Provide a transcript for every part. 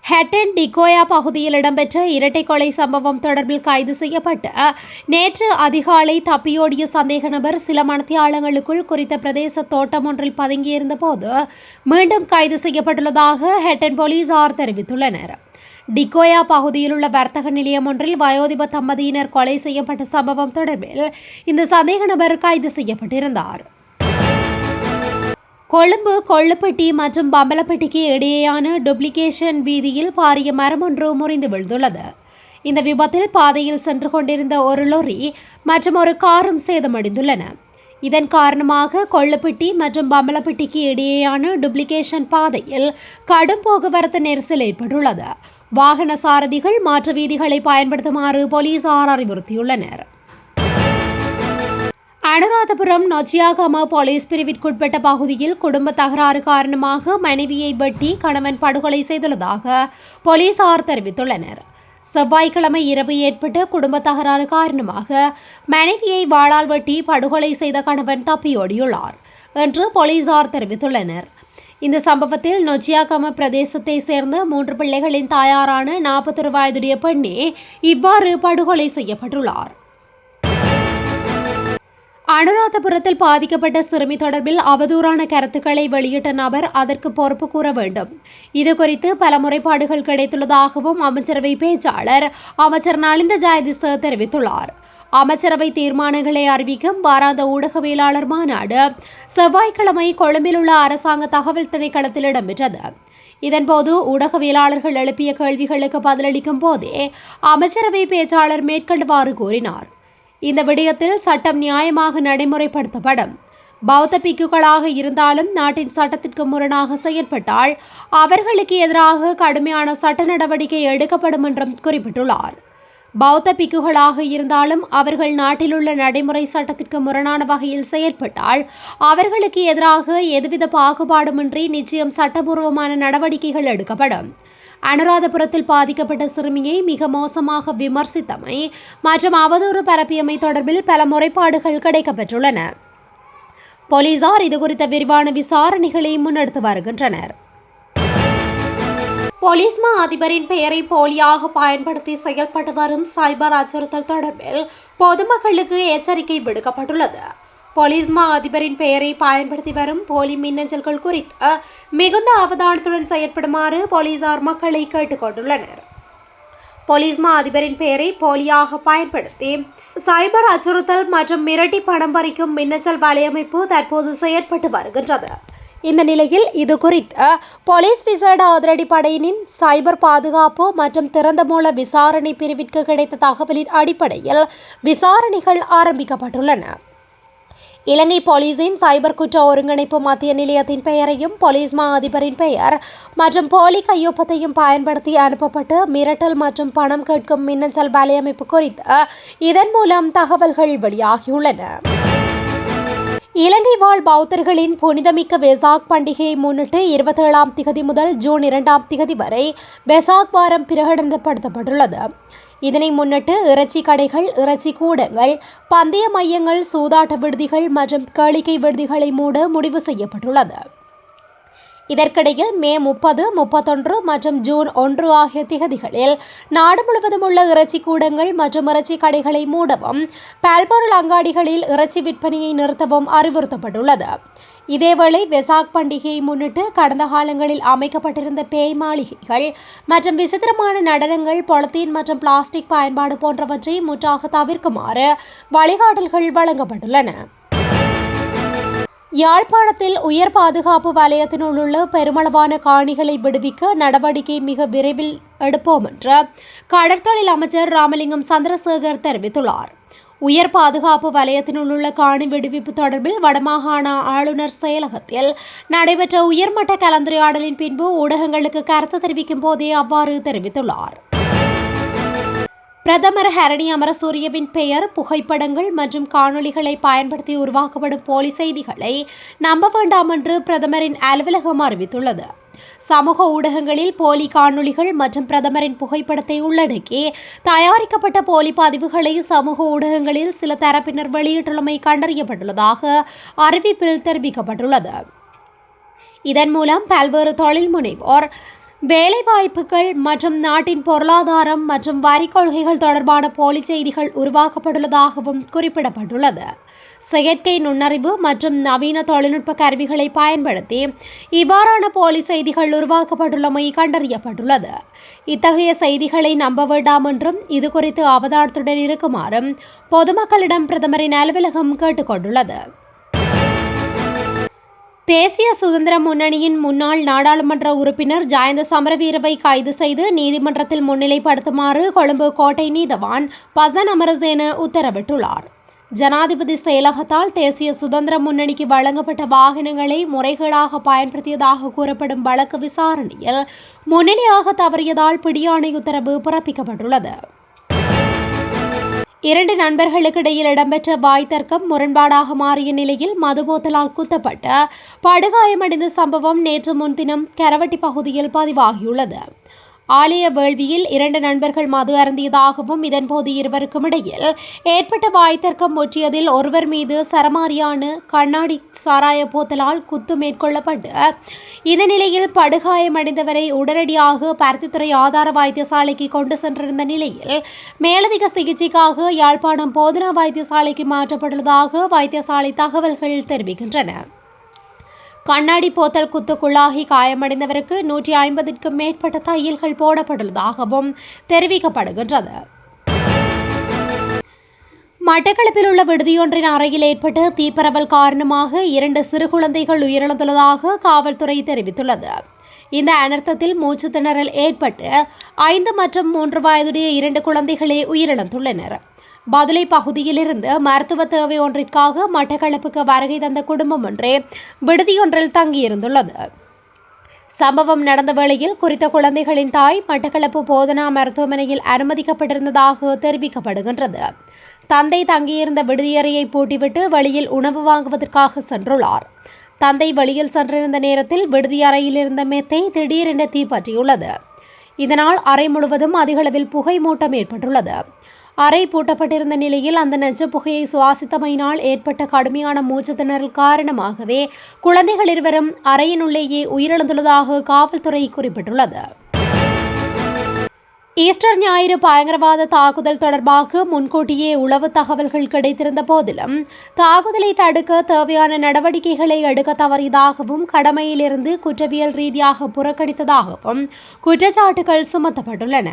ஹட்டன் டிகோயா பகுதியில் இடம்பெற்ற இரட்டை கொலை சம்பவம் தொடர்பில் கைது செய்யப்பட்ட நேற்று அதிகாலை தப்பியோடிய சந்தேக நபர் சில மணித்தியாலங்களுக்குள் குறித்த பிரதேச தோட்டம் ஒன்றில் பதுங்கியிருந்த போது மீண்டும் கைது செய்யப்பட்டுள்ளதாக ஹட்டன் போலீசார் தெரிவித்துள்ளனர். டிகோயா பகுதியில் உள்ள வர்த்தக நிலையம் ஒன்றில் வயோதிப தம்பதியினர் கொலை செய்யப்பட்ட சம்பவம் தொடர்பில் இந்த சந்தேக நபர் கைது செய்யப்பட்டிருந்தார். கொழும்பு கொள்ளுப்பட்டி மற்றும் பம்பலப்பட்டிக்கு இடையேயான டூப்ளிகேஷன் வீதியில் பாரிய மரம் ஒன்று முறிந்து விழுந்துள்ளது. இந்த விபத்தில் பாதையில் சென்று கொண்டிருந்த ஒரு லொரி மற்றும் ஒரு காரும் சேதமடைந்துள்ளன. இதன் காரணமாக கொள்ளுப்பட்டி மற்றும் பம்பலப்பட்டிக்கு இடையேயான டூப்ளிகேஷன் பாதையில் கடும் போக்குவரத்து நெரிசல் ஏற்பட்டுள்ளது. வாகன சாரதிகள் மாற்று வீதிகளை பயன்படுத்துமாறு போலீசார் அறிவுறுத்தியுள்ளனர். அனுராதபுரம் நொச்சியாகம போலீஸ் பிரிவிற்குட்பட்ட பகுதியில் குடும்ப தகராறு காரணமாக மனைவியை வெட்டி கணவன் படுகொலை செய்துள்ளதாக போலீசார் தெரிவித்துள்ளனர். செவ்வாய்க்கிழமை இரவு ஏற்பட்ட குடும்ப தகராறு காரணமாக மனைவியை வாளால் வெட்டி படுகொலை செய்த கணவன் தப்பியோடியுள்ளார் என்று போலீசார் தெரிவித்துள்ளனர். இந்த சம்பவத்தில் நொச்சியாகம பிரதேசத்தை சேர்ந்த 3 பிள்ளைகளின் தாயாரான 41 வயதுடைய பெண்ணே இவ்வாறு படுகொலை செய்யப்பட்டுள்ளார். அனுராதபுரத்தில் பாதிக்கப்பட்ட சிறுமி தொடர்பில் அவதூறான கருத்துக்களை வெளியிட்ட நபர் அதற்கு பொறுப்பு கூற வேண்டும். இதுகுறித்து பல முறைப்பாடுகள் கிடைத்துள்ளதாகவும் அமைச்சரவை பேச்சாளர் அமைச்சர் நலிந்த ஜெயதிச தெரிவித்துள்ளார். அமைச்சரவை தீர்மானங்களை அறிவிக்கும் வாராந்த ஊடகவியலாளர் மாநாடு செவ்வாய்க்கிழமை கொழும்பில் உள்ள அரசாங்க தகவல் திணைக்களத்தில் இடம்பெற்றது. இதன்போது ஊடகவியலாளர்கள் எழுப்பிய கேள்விகளுக்கு பதிலளிக்கும் போதே அமைச்சரவை பேச்சாளர் மேற்கண்டவாறு கூறினார். இந்த விடயத்தில் சட்டம் நியாயமாக நடைமுறைப்படுத்தப்படும். பௌத்த பிக்குகளாக இருந்தாலும் நாட்டின் சட்டத்திற்கு முரணாக செயல்பட்டால் அவர்களுக்கு எதிராக கடுமையான சட்ட நடவடிக்கை எடுக்கப்படும் என்றும் குறிப்பிட்டுள்ளார். பௌத்த பிக்குகளாக இருந்தாலும் அவர்கள் நாட்டிலுள்ள நடைமுறை சட்டத்திற்கு முரணான வகையில் செயல்பட்டால் அவர்களுக்கு எதிராக எதுவித பாகுபாடுமின்றி நிச்சயம் சட்டபூர்வமான நடவடிக்கைகள் எடுக்கப்படும். அனுராதபுரத்தில் பாதிக்கப்பட்ட சிறுமியை மிக மோசமாக விமர்சித்தமை மற்றும் அவதூறு பரப்பியமை தொடர்பில் பல முறைப்பாடுகள் கிடைக்கப்பெற்றுள்ளன. போலீசார் இதுகுறித்த விரிவான விசாரணைகளை முன்னெடுத்து வருகின்றனர். போலீஸ் மா அதிபரின் பெயரை போலியாக பயன்படுத்தி செயல்பட்டு வரும் சைபர் அச்சுறுத்தல் தொடர்பில் பொதுமக்களுக்கு எச்சரிக்கை விடுக்கப்பட்டுள்ளது. போலீஸ் மா அதிபரின் பெயரை பயன்படுத்தி வரும் போலி மின்னஞ்சல்கள் குறித்து மிகுந்த அவதானத்துடன் செயற்படுமாறு போலீசார் மக்களை கேட்டுக்கொண்டுள்ளனர். போலீஸ் மா அதிபரின் பெயரை போலியாக பயன்படுத்தி சைபர் அச்சுறுத்தல் மற்றும் மிரட்டி பணம் பறிக்கும் மின்னஞ்சல் வலையமைப்பு தற்போது செயற்பட்டு வருகின்றது. இந்த நிலையில் இது குறித்து போலீஸ் விசேட அதிரடிப்படையினின் சைபர் பாதுகாப்பு மற்றும் திறந்த மூல விசாரணை பிரிவிற்கு கிடைத்த தகவலின் அடிப்படையில் விசாரணைகள் ஆரம்பிக்கப்பட்டுள்ளன. இலங்கை போலீசின் சைபர் குற்ற ஒருங்கிணைப்பு மத்திய நிலையத்தின் பெயரையும் போலீஸ் மா அதிபரின் பெயர் மற்றும் போலி கையொப்பத்தையும் பயன்படுத்தி அனுப்பப்பட்டு மிரட்டல் மற்றும் பணம் கேட்கும் மின்னஞ்சல் வலையமைப்பு குறித்து இதன் மூலம் தகவல்கள் வெளியாகியுள்ளன. இலங்கை வாழ் பௌத்தர்களின் புனிதமிக்க வெசாக் பண்டிகையை முன்னிட்டு 27ஆம் திகதி முதல் ஜூன் 2ஆம் திகதி வரை வெசாக் வாரம் பிரகடனப்படுத்தப்பட்டுள்ளது. இதனை முன்னிட்டு இறைச்சி கடைகள், இறைச்சி கூடங்கள், பந்தய மையங்கள், சூதாட்ட விடுதிகள் மற்றும் கேளிக்கை விடுதிகளை மூட முடிவு செய்யப்பட்டுள்ளது. இதற்கிடையில் மே 30, 31 மற்றும் ஜூன் 1 ஆகிய திகதிகளில் நாடு முழுவதும் உள்ள இறைச்சி கூடங்கள் மற்றும் இறைச்சி கடைகளை மூடவும் பல்பொருள் அங்காடிகளில் இறைச்சி விற்பனையை நிறுத்தவும் அறிவுறுத்தப்பட்டுள்ளது. இதேவேளை வெசாக் பண்டிகையை முன்னிட்டு கடந்த காலங்களில் அமைக்கப்பட்டிருந்த பேய் மாளிகைகள் மற்றும் விசித்திரமான நடனங்கள், பொலித்தீன் மற்றும் பிளாஸ்டிக் பயன்பாடு போன்றவற்றை முற்றாக தவிர்க்குமாறு வழிகாட்டல்கள் வழங்கப்பட்டுள்ளன. யாழ்ப்பாணத்தில் உயர் பாதுகாப்பு வலயத்தினுள் உள்ள பெருமளவான காணிகளை விடுவிக்க நடவடிக்கை மிக விரைவில் எடுப்போம் என்று கடற்தொழில் அமைச்சர் ராமலிங்கம் சந்திரசேகர் தெரிவித்துள்ளார். உயர் பாதுகாப்பு வலயத்தினுள் உள்ள காணி விடுவிப்பு தொடர்பில் வடமாகாண ஆளுநர் செயலகத்தில் நடைபெற்ற உயர்மட்ட கலந்துரையாடலின் பின்பு ஊடகங்களுக்கு கருத்து தெரிவிக்கும் போதே அவ்வாறு தெரிவித்துள்ளார். பிரதமர் ஹரணி அமரசூரியவின் பெயர், புகைப்படங்கள் மற்றும் காணொலிகளை பயன்படுத்தி உருவாக்கப்படும் போலி செய்திகளை நம்ப வேண்டாம் என்று பிரதமரின் அலுவலகம் அறிவித்துள்ளது. சமூக ஊடகங்களில் போலி காணொலிகள் மற்றும் பிரதமரின் புகைப்படத்தை உள்ளடக்கி தயாரிக்கப்பட்ட போலி பதிவுகளை சமூக ஊடகங்களில் சில தரப்பினர் வெளியிட்டுள்ளமை கண்டறியப்பட்டுள்ளதாக அறிவிப்பில் தெரிவிக்கப்பட்டுள்ளது. இதன் மூலம் பல்வேறு தொழில் முனைவோர் வேலைவாய்ப்புகள் மற்றும் நாட்டின் பொருளாதாரம் மற்றும் வரி கொள்கைகள் தொடர்பான போலி செய்திகள் உருவாக்கப்பட்டுள்ளதாகவும் குறிப்பிடப்பட்டுள்ளது. செயற்கை நுண்ணறிவு மற்றும் நவீன தொழில்நுட்ப கருவிகளை பயன்படுத்தி இவ்வாறான போலி செய்திகள் உருவாக்கப்பட்டுள்ளமை கண்டறியப்பட்டுள்ளது. இத்தகைய செய்திகளை நம்ப வேண்டாம் என்றும் இதுகுறித்து அவதானத்துடன் இருக்குமாறும் பொதுமக்களிடம் பிரதமரின் அலுவலகம் கேட்டுக்கொண்டுள்ளது. தேசிய சுதந்திர முன்னணியின் முன்னாள் நாடாளுமன்ற உறுப்பினர் ஜயந்த சமரவீரவை கைது செய்து நீதிமன்றத்தில் முன்னிலைப்படுத்துமாறு கொழும்பு கோட்டை நீதவான் பசன் அமரசேன உத்தரவிட்டுள்ளார். ஜனாதிபதி செயலகத்தால் தேசிய சுதந்திர முன்னணிக்கு வழங்கப்பட்ட வாகனங்களை முறைகேடாக பயன்படுத்தியதாக கூறப்படும் வழக்கு விசாரணையில் முன்னிலையாக தவறியதால் பிடியாணை உத்தரவு பிறப்பிக்கப்பட்டுள்ளது. 2 நண்பர்களுக்கு இடையில் இடம்பெற்ற வாய் தர்க்கம் முரண்பாடாக மாறிய நிலையில் மதுபோத்தலால் குத்தப்பட்ட படுகாயமடைந்த சம்பவம் நேற்று முன்தினம் கரவட்டி பகுதியில் பதிவாகியுள்ளது. ஆலய வேள்வியில் 2 நண்பர்கள் மது அருந்தியதாகவும் இதன்போது இருவருக்கும் இடையில் ஏற்பட்ட வாய் தர்க்கம் முற்றியதில் ஒருவர் மீது சரமாரியான கண்ணாடி சாராய போத்தலால் குத்து மேற்கொள்ளப்பட்டு இந்த நிலையில் படுகாயமடைந்தவரை உடனடியாக பருத்தித்துறை ஆதார வைத்தியசாலைக்கு கொண்டு சென்றிருந்த நிலையில் மேலதிக சிகிச்சைக்காக யாழ்ப்பாணம் போதனா வைத்தியசாலைக்கு மாற்றப்பட்டுள்ளதாக வைத்தியசாலை தகவல்கள் தெரிவிக்கின்றன. கண்ணாடி போத்தல் குத்துக்குள்ளாகி காயமடைந்தவருக்கு 150க்கும் மேற்பட்ட தையல்கள் போடப்பட்டுள்ளதாகவும் தெரிவிக்கப்படுகின்றது. மட்டக்களப்பில் உள்ள விடுதியொன்றின் அறையில் ஏற்பட்ட தீப்பரவல் காரணமாக 2 சிறு குழந்தைகள் உயிரிழந்துள்ளதாக காவல்துறை தெரிவித்துள்ளது. இந்த அனர்த்தத்தில் மூச்சு திணறல் ஏற்பட்டு 5 மற்றும் 3 வயதுடைய 2 குழந்தைகளே உயிரிழந்துள்ளனர். பதுளை பகுதியிலிருந்து மருத்துவ தேவை ஒன்றிற்காக மட்டக்களப்புக்கு வருகை தந்த குடும்பம் ஒன்றே விடுதியொன்றில் தங்கியிருந்துள்ளது. சம்பவம் நடந்த வேளையில் குறித்த குழந்தைகளின் தாய் மட்டக்களப்பு போதனா மருத்துவமனையில் அனுமதிக்கப்பட்டிருந்ததாக தெரிவிக்கப்படுகின்றது. தந்தை தங்கியிருந்த விடுதியறையை பூட்டிவிட்டு வெளியில் உணவு வாங்குவதற்காக சென்றுள்ளார். தந்தை வெளியில் சென்றிருந்த நேரத்தில் விடுதியறையில் இருந்த மெத்தை திடீரென தீப்பற்றியுள்ளது. இதனால் அறை முழுவதும் அதிகளவில் புகை மூட்டம் ஏற்பட்டுள்ளது. அறை பூட்டப்பட்டிருந்த நிலையில் அந்த நச்சு புகையை சுவாசித்தமையினால் ஏற்பட்ட கடுமையான மூச்சு திணறல் காரணமாகவே குழந்தைகள் இருவரும் அறையினுள்ளேயே உயிரிழந்துள்ளதாக காவல்துறை குறிப்பிட்டுள்ளது. ஈஸ்டர் ஞாயிறு பயங்கரவாத தாக்குதல் தொடர்பாக முன்கூட்டியே உளவு தகவல்கள் கிடைத்திருந்த போதிலும் தாக்குதலை தடுக்க தேவையான நடவடிக்கைகளை எடுக்க தவறியதாகவும் கடமையிலிருந்து குற்றவியல் ரீதியாக புறக்கணித்ததாகவும் குற்றச்சாட்டுகள் சுமத்தப்பட்டுள்ளன.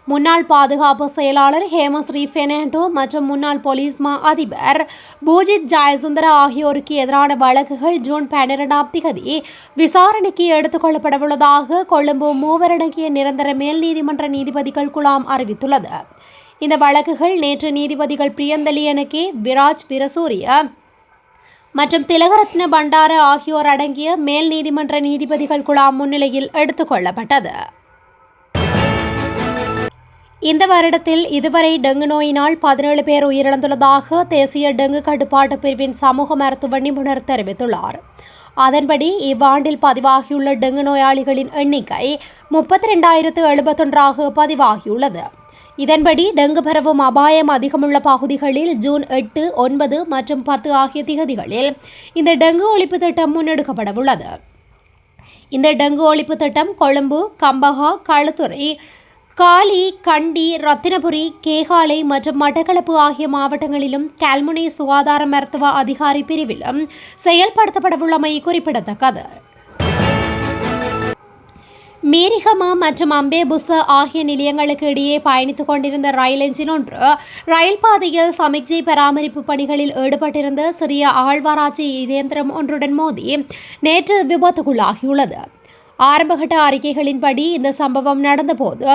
முன்னாள் பாதுகாப்பு செயலாளர் ஹேமஸ்ரீ பெர்னாண்டோ மற்றும் முன்னாள் போலீஸ் மா அதிபர் பூஜித் ஜெயசுந்தர ஆகியோருக்கு எதிரான வழக்குகள் ஜூன் 12ஆம் தேதி விசாரணைக்கு எடுத்துக் கொள்ளப்படவுள்ளதாக கொழும்பு மூவரடங்கிய நிரந்தர மேல் நீதிமன்ற நீதிபதிகள் குழாம் அறிவித்துள்ளது. இந்த வழக்குகள் நேற்று நீதிபதிகள் பிரியந்தலியனகே, விராஜ் பிரசூரிய மற்றும் திலகரத்ன பண்டார ஆகியோர் அடங்கிய மேல் நீதிமன்ற நீதிபதிகள் குழாம் முன்னிலையில் எடுத்துக் கொள்ளப்பட்டது. இந்த வருடத்தில் இதுவரை டெங்கு நோயினால் 17 பேர் உயிரிழந்துள்ளதாக தேசிய டெங்கு கட்டுப்பாட்டு பிரிவின் சமூக மருத்துவ நிபுணர் தெரிவித்துள்ளார். அதன்படி இவ்வாண்டில் பதிவாகியுள்ள டெங்கு நோயாளிகளின் எண்ணிக்கை 32,071 பதிவாகியுள்ளது. இதன்படி டெங்கு பரவும் அபாயம் அதிகமுள்ள பகுதிகளில் ஜூன் 8, 9 மற்றும் 10 ஆகிய திகதிகளில் இந்த டெங்கு ஒழிப்பு திட்டம் முன்னெடுக்கப்படவுள்ளது. இந்த டெங்கு ஒழிப்பு திட்டம் கொழும்பு, கம்பஹா, களுத்துறை, காலி, கண்டி, ரத்தினபுரி, கேகாலை மற்றும் மட்டக்களப்பு ஆகிய மாவட்டங்களிலும் கல்முனை சுகாதார மருத்துவ அதிகாரி பிரிவிலும் செயல்படுத்தப்படவுள்ளமை குறிப்பிடத்தக்கது. மீரிகம மற்றும் அம்பேபுச ஆகிய நிலையங்களுக்கு இடையே பயணித்துக் கொண்டிருந்த ரயில் எஞ்சின் ஒன்று ரயில் பாதையில் சமிக்ஞை பராமரிப்பு பணிகளில் ஈடுபட்டிருந்த சிறிய அகழ்வாராய்ச்சி இயந்திரம் ஒன்றுடன் மோதி நேற்று விபத்துக்குள்ளாகியுள்ளது. ஆரம்பகட்ட அறிக்கைகளின்படி இந்த சம்பவம் நடந்தபோது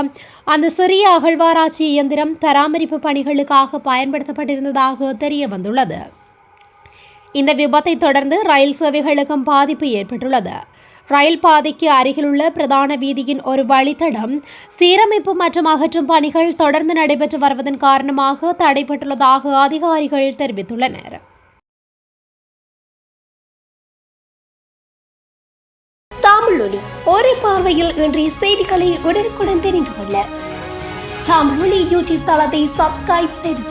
அந்த சிறிய அகழ்வாராய்ச்சி இயந்திரம் பராமரிப்பு பணிகளுக்காக பயன்படுத்தப்பட்டிருந்ததாக தெரிய வந்துள்ளது. இந்த விபத்தை தொடர்ந்து ரயில் சேவைகளுக்கும் பாதிப்பு ஏற்பட்டுள்ளது. ரயில் பாதைக்கு அருகிலுள்ள பிரதான வீதியின் ஒரு வழித்தடம் சீரமைப்பு மற்றும் அகற்றும் பணிகள் தொடர்ந்து நடைபெற்று வருவதன் காரணமாக தடைப்பட்டுள்ளதாக அதிகாரிகள் தெரிவித்துள்ளனர். தமிழொலி ஒரே பார்வையில் இன்றைய செய்திகளை உடனுக்குடன் தெரிந்து கொள்ள தமிழொலி யூடியூப் தளத்தை சப்ஸ்கிரைப் செய்து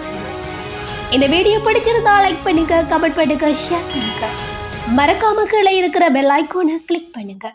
இந்த வீடியோ பிடிச்சிருந்தா லைக் பண்ணுங்க, கமெண்ட் பண்ணுங்க, ஷேர் பண்ணுங்க. மறக்காம கீழே இருக்கிற பெல் ஐகானை கிளிக் பண்ணுங்க.